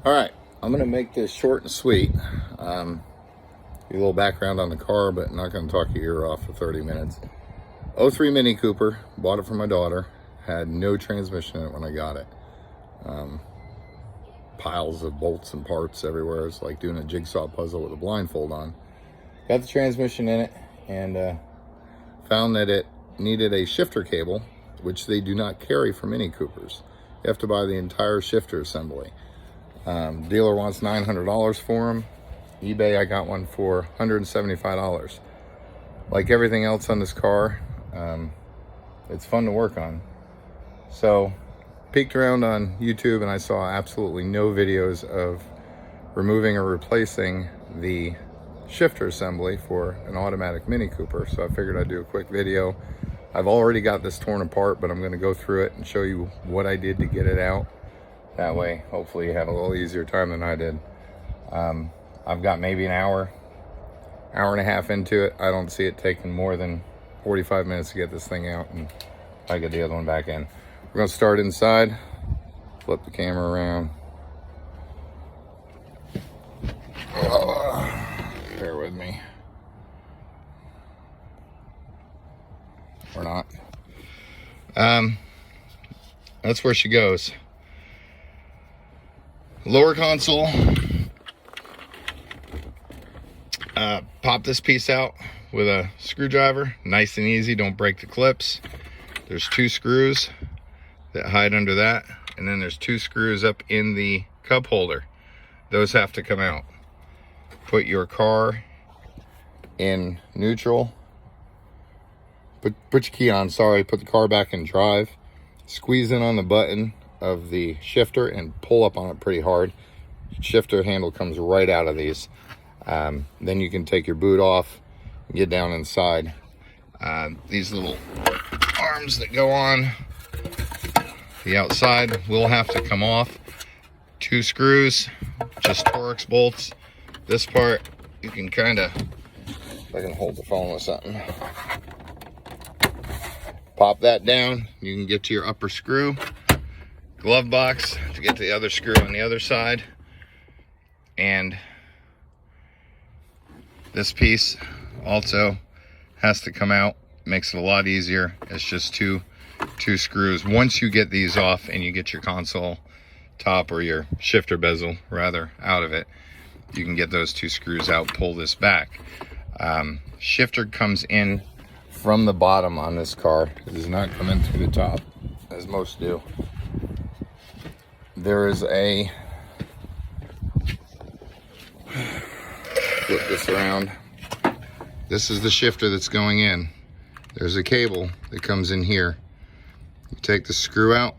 All right, I'm gonna make this short and sweet. A little background on the car, but not gonna talk your ear off for 30 minutes. '03 Mini Cooper, bought it for my daughter. Had no transmission in it when I got it. Piles of bolts and parts everywhere. It's like doing a jigsaw puzzle with a blindfold on. Got the transmission in it and found that it needed a shifter cable, which they do not carry for Mini Coopers. You have to buy the entire shifter assembly. Dealer wants $900 for them. eBay, I got one for $175. Like everything else on this car, it's fun to work on. So peeked around on YouTube and I saw absolutely no videos of removing or replacing the shifter assembly for an automatic Mini Cooper. So I figured I'd do a quick video. I've already got this torn apart, but I'm going to go through it and show you what I did to get it out. That way, hopefully you have a little easier time than I did. I've got maybe an hour and a half into it. I don't see it taking more than 45 minutes to get this thing out, and I get the other one back in. We're gonna start inside, flip the camera around. Bear with me. Or not. That's where she goes. Lower console. Pop this piece out with a screwdriver, nice and easy, don't break the clips. There's 2 screws that hide under that, and then there's 2 screws up in the cup holder. Those have to come out. Put your car in neutral. Put your key on, sorry, put the car back in drive. Squeeze in on the button of the shifter and pull up on it pretty hard. Shifter handle comes right out of these. Then you can take your boot off and get down inside. These little arms that go on the outside will have to come off. 2 screws, just Torx bolts. This part you can kind of, if I can hold the phone with something, pop that down. You can get to your upper screw. Glove box to get to the other screw on the other side. And this piece also has to come out. Makes it a lot easier. It's just two screws. Once you get these off and you get your console top, or your shifter bezel rather, out of it, you can get those 2 screws out, pull this back. Shifter comes in from the bottom on this car. It does not come in through the top as most do. There is a, flip this around. This is the shifter that's going in. There's a cable that comes in here. You take the screw out,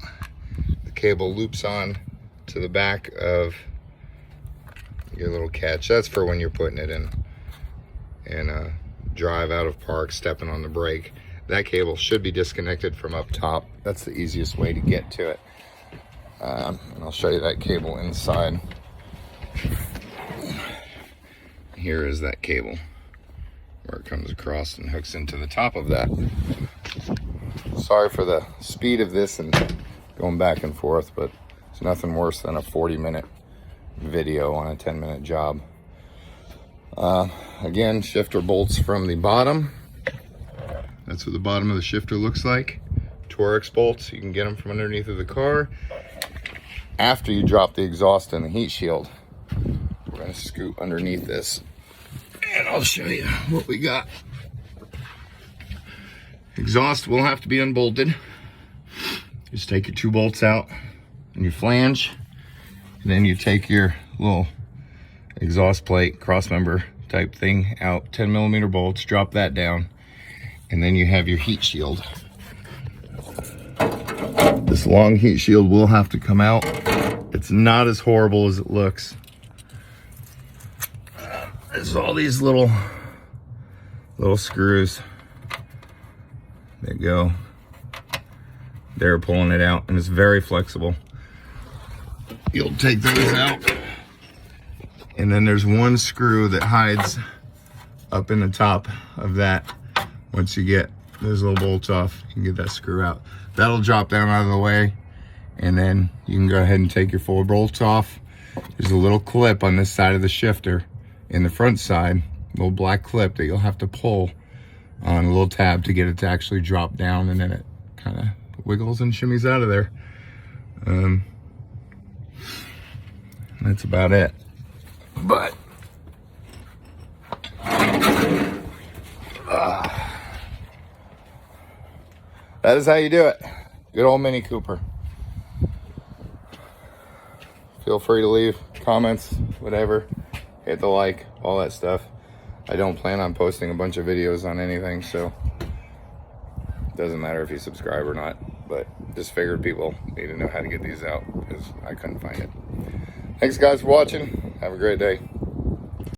the cable loops on to the back of your little catch. That's for when you're putting it in drive out of park, stepping on the brake. That cable should be disconnected from up top. That's the easiest way to get to it. And I'll show you that cable inside. Here is that cable where it comes across and hooks into the top of that. Sorry for the speed of this and going back and forth, but it's nothing worse than a 40-minute video on a 10-minute job. Again, shifter bolts from the bottom. That's what the bottom of the shifter looks like. Torx bolts, you can get them from underneath of the car. After you drop the exhaust and the heat shield, we're gonna scoot underneath this and I'll show you what we got. Exhaust will have to be unbolted. Just take your 2 bolts out and your flange, and then you take your little exhaust plate, cross member type thing out, 10mm bolts, drop that down, and then you have your heat shield. This long heat shield will have to come out. It's not as horrible as it looks. There's all these little screws that go. They're pulling it out, and it's very flexible. You'll take those out, and then there's 1 screw that hides up in the top of that. Once you get those little bolts off, you can get that screw out. That'll drop down out of the way, and then you can go ahead and take your 4 bolts off. There's a little clip on this side of the shifter in the front side, little black clip that you'll have to pull on a little tab to get it to actually drop down, and then it kind of wiggles and shimmies out of there. That's about it. But that is how you do it. Good old Mini Cooper. Feel free to leave comments, whatever. Hit the like, all that stuff. I don't plan on posting a bunch of videos on anything, so it doesn't matter if you subscribe or not. But just figured people need to know how to get these out because I couldn't find it. Thanks guys for watching. Have a great day.